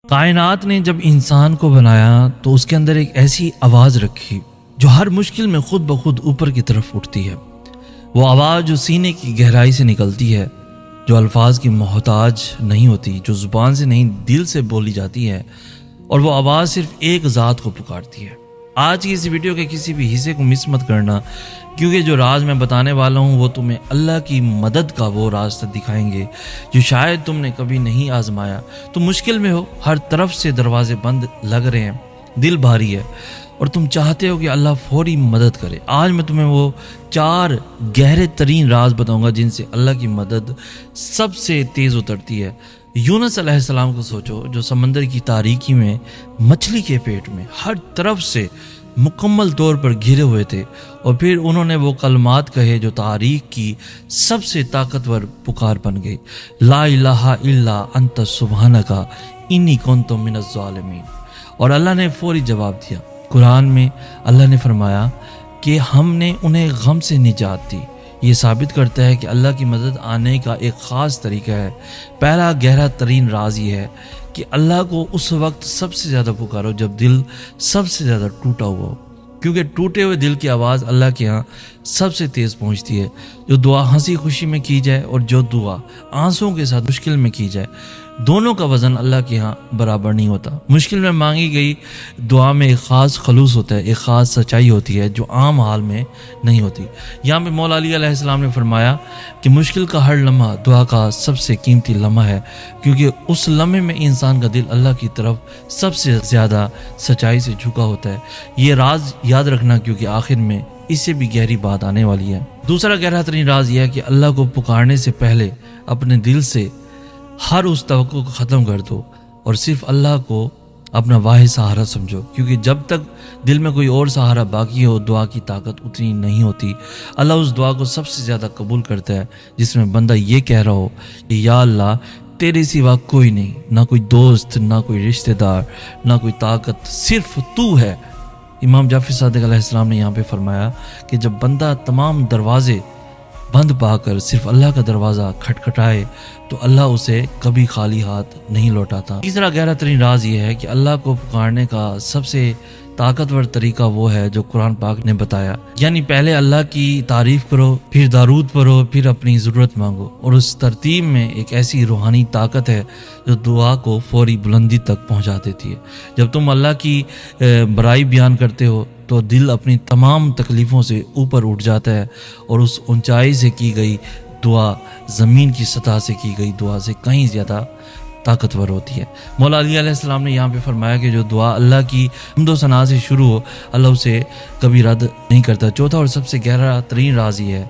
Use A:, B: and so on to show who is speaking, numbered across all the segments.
A: کائنات نے جب انسان کو بنایا تو اس کے اندر ایک ایسی آواز رکھی جو ہر مشکل میں خود بخود اوپر کی طرف اٹھتی ہے۔ وہ آواز جو سینے کی گہرائی سے نکلتی ہے، جو الفاظ کی محتاج نہیں ہوتی، جو زبان سے نہیں دل سے بولی جاتی ہے، اور وہ آواز صرف ایک ذات کو پکارتی ہے۔ آج کی اس ویڈیو کے کسی بھی حصے کو مس مت کرنا، کیونکہ جو راز میں بتانے والا ہوں وہ تمہیں اللہ کی مدد کا وہ راستہ دکھائیں گے جو شاید تم نے کبھی نہیں آزمایا۔ تم مشکل میں ہو، ہر طرف سے دروازے بند لگ رہے ہیں، دل بھاری ہے اور تم چاہتے ہو کہ اللہ فوری مدد کرے۔ آج میں تمہیں وہ 4 گہرے ترین راز بتاؤں گا جن سے اللہ کی مدد سب سے تیز اترتی ہے۔ یونس علیہ السلام کو سوچو، جو سمندر کی تاریکی میں مچھلی کے پیٹ میں ہر طرف سے مکمل طور پر گھرے ہوئے تھے، اور پھر انہوں نے وہ کلمات کہے جو تاریخ کی سب سے طاقتور پکار بن گئی، لا الہ الا انت سبحانک انی کنت من الظالمین، اور اللہ نے فوری جواب دیا۔ قرآن میں اللہ نے فرمایا کہ ہم نے انہیں غم سے نجات دی۔ یہ ثابت کرتا ہے کہ اللہ کی مدد آنے کا ایک خاص طریقہ ہے۔ پہلا گہرا ترین راز یہ ہے کہ اللہ کو اس وقت سب سے زیادہ پکارو جب دل سب سے زیادہ ٹوٹا ہوا ہو، کیونکہ ٹوٹے ہوئے دل کی آواز اللہ کے ہاں سب سے تیز پہنچتی ہے۔ جو دعا ہنسی خوشی میں کی جائے اور جو دعا آنسوں کے ساتھ مشکل میں کی جائے، دونوں کا وزن اللہ کے ہاں برابر نہیں ہوتا۔ مشکل میں مانگی گئی دعا میں ایک خاص خلوص ہوتا ہے، ایک خاص سچائی ہوتی ہے جو عام حال میں نہیں ہوتی۔ یہاں پہ مولا علی علیہ السلام نے فرمایا کہ مشکل کا ہر لمحہ دعا کا سب سے قیمتی لمحہ ہے، کیونکہ اس لمحے میں انسان کا دل اللہ کی طرف سب سے زیادہ سچائی سے جھکا ہوتا ہے۔ یہ راز یاد رکھنا، کیونکہ آخر میں اس سے بھی گہری بات آنے والی ہے۔ دوسرا گہرا ترین راز یہ ہے کہ اللہ کو پکارنے سے پہلے اپنے دل سے ہر اس توقع کو ختم کر دو اور صرف اللہ کو اپنا واحد سہارا سمجھو، کیونکہ جب تک دل میں کوئی اور سہارا باقی ہو دعا کی طاقت اتنی نہیں ہوتی۔ اللہ اس دعا کو سب سے زیادہ قبول کرتا ہے جس میں بندہ یہ کہہ رہا ہو کہ یا اللہ تیرے سوا کوئی نہیں، نہ کوئی دوست، نہ کوئی رشتہ دار، نہ کوئی طاقت، صرف تو ہے۔ امام جعفر صادق علیہ السلام نے یہاں پہ فرمایا کہ جب بندہ تمام دروازے بند پا کر صرف اللہ کا دروازہ کھٹکھٹائے تو اللہ اسے کبھی خالی ہاتھ نہیں لوٹاتا۔ تیسرا گہرا ترین راز یہ ہے کہ اللہ کو پکارنے کا سب سے طاقتور طریقہ وہ ہے جو قرآن پاک نے بتایا، یعنی پہلے اللہ کی تعریف کرو، پھر درود پڑھو، پھر اپنی ضرورت مانگو، اور اس ترتیب میں ایک ایسی روحانی طاقت ہے جو دعا کو فوری بلندی تک پہنچا دیتی ہے۔ جب تم اللہ کی برائی بیان کرتے ہو تو دل اپنی تمام تکلیفوں سے اوپر اٹھ جاتا ہے، اور اس اونچائی سے کی گئی دعا زمین کی سطح سے کی گئی دعا سے کہیں زیادہ طاقتور ہوتی ہے۔ مولا علی علیہ السلام نے یہاں پہ فرمایا کہ جو دعا اللہ کی حمد و ثنا سے شروع ہو اللہ اسے کبھی رد نہیں کرتا۔ چوتھا اور سب سے گہرا ترین راز یہ ہے،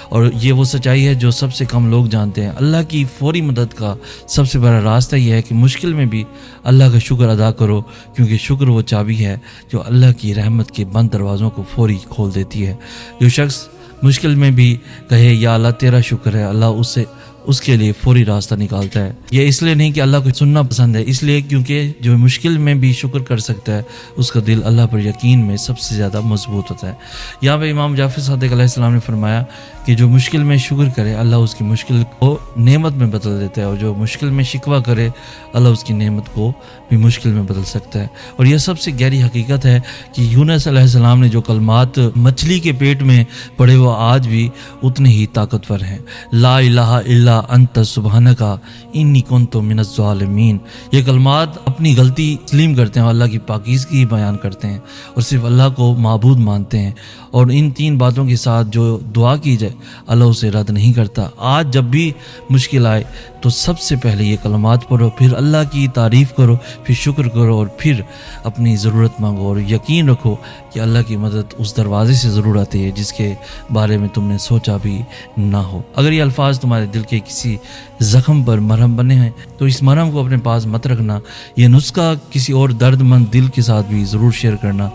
A: اور یہ وہ سچائی ہے جو سب سے کم لوگ جانتے ہیں، اللہ کی فوری مدد کا سب سے بڑا راستہ یہ ہے کہ مشکل میں بھی اللہ کا شکر ادا کرو، کیونکہ شکر وہ چابی ہے جو اللہ کی رحمت کے بند دروازوں کو فوری کھول دیتی ہے۔ جو شخص مشکل میں بھی کہے یا اللہ تیرا شکر ہے، اللہ اس کے لیے فوری راستہ نکالتا ہے۔ یہ اس لیے نہیں کہ اللہ کو سننا پسند ہے، اس لیے کیونکہ جو مشکل میں بھی شکر کر سکتا ہے اس کا دل اللہ پر یقین میں سب سے زیادہ مضبوط ہوتا ہے۔ یہاں پہ امام جعفر صادق علیہ السلام نے فرمایا کہ جو مشکل میں شکر کرے اللہ اس کی مشکل کو نعمت میں بدل دیتا ہے، اور جو مشکل میں شکوہ کرے اللہ اس کی نعمت کو بھی مشکل میں بدل سکتا ہے۔ اور یہ سب سے گہری حقیقت ہے کہ یونس علیہ السلام نے جو کلمات مچھلی کے پیٹ میں پڑھے وہ آج بھی اتنے ہی طاقتور ہیں۔ لا الہ الا انت سبحانک انی کنت من الظالمین۔ یہ کلمات اپنی غلطی تسلیم کرتے ہیں اور اللہ کی پاکیزگی بیان کرتے ہیں، اور صرف اللہ کو معبود مانتے ہیں، اور ان 3 باتوں کے ساتھ جو دعا کی جائے اللہ اسے رد نہیں کرتا۔ آج جب بھی مشکل آئے تو سب سے پہلے یہ کلمات پڑھو، پھر اللہ کی تعریف کرو، پھر شکر کرو، اور پھر اپنی ضرورت مانگو، اور یقین رکھو کہ اللہ کی مدد اس دروازے سے ضرور آتی ہے جس کے بارے میں تم نے سوچا بھی نہ ہو۔ اگر یہ الفاظ تمہارے دل کے کسی زخم پر مرہم بنے ہیں تو اس مرہم کو اپنے پاس مت رکھنا، یہ نسخہ کسی اور درد مند دل کے ساتھ بھی ضرور شیئر کرنا۔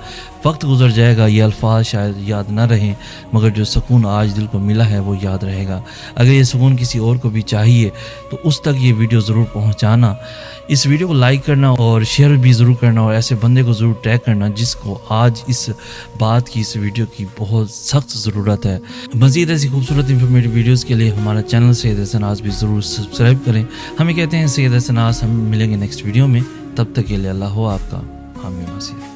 A: وقت گزر جائے گا، یہ الفاظ شاید یاد نہ رہیں، مگر جو سکون آج دل کو ملا ہے وہ یاد رہے گا۔ اگر یہ سکون کسی اور کو بھی چاہیے تو اس تک یہ ویڈیو ضرور پہنچانا۔ اس ویڈیو کو لائک کرنا اور شیئر بھی ضرور کرنا، اور ایسے بندے کو ضرور ٹیگ کرنا جس کو آج اس بات کی، اس ویڈیو کی بہت سخت ضرورت ہے۔ مزید ایسی خوبصورت انفارمیٹیو ویڈیوز کے لیے ہمارا چینل سید حسن ناز بھی ضرور سبسکرائب کریں۔ ہمیں کہتے ہیں سید حسن ناز، ہم ملیں گے نیکسٹ ویڈیو میں۔ تب تک کے لیے اللہ ہو آپ کا حامی و ناصر۔